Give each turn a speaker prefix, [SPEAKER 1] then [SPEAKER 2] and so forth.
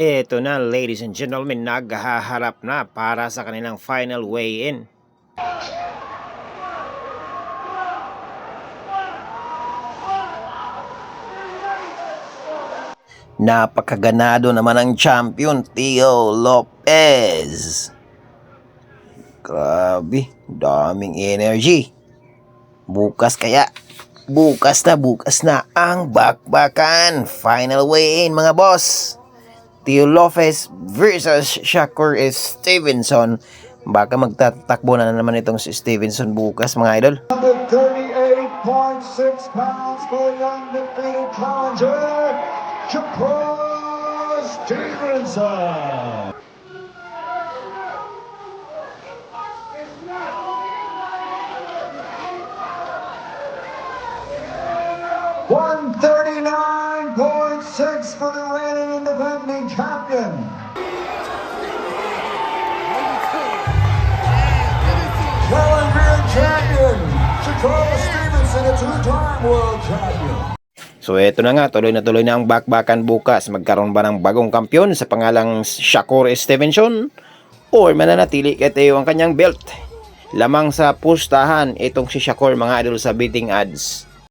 [SPEAKER 1] Eto na, ladies and gentlemen, naghaharap na para sa kanilang final weigh-in. Napakaganado naman ang champion, Teo Lopez. Grabe, daming energy. Bukas na ang bakbakan. Final weigh-in mga boss. Teo Lopez versus Shakur Stevenson. Baka magtatakbo na naman itong si Stevenson bukas mga idol.
[SPEAKER 2] 38.6 pounds for the undefeated challenger, Shakur Stevenson. $139.6 for the reigning and defending champion. Challenger champion, Shakur Stevenson, a two-time world champion.
[SPEAKER 1] So eto na nga, tuloy na ang bakbakan bukas. Magkaroon ba ng bagong kampyon sa pangalang Shakur Stevenson? Or mananatili kay Teo ang kanyang belt? Lamang sa pustahan itong si Shakur mga idol sa betting odds.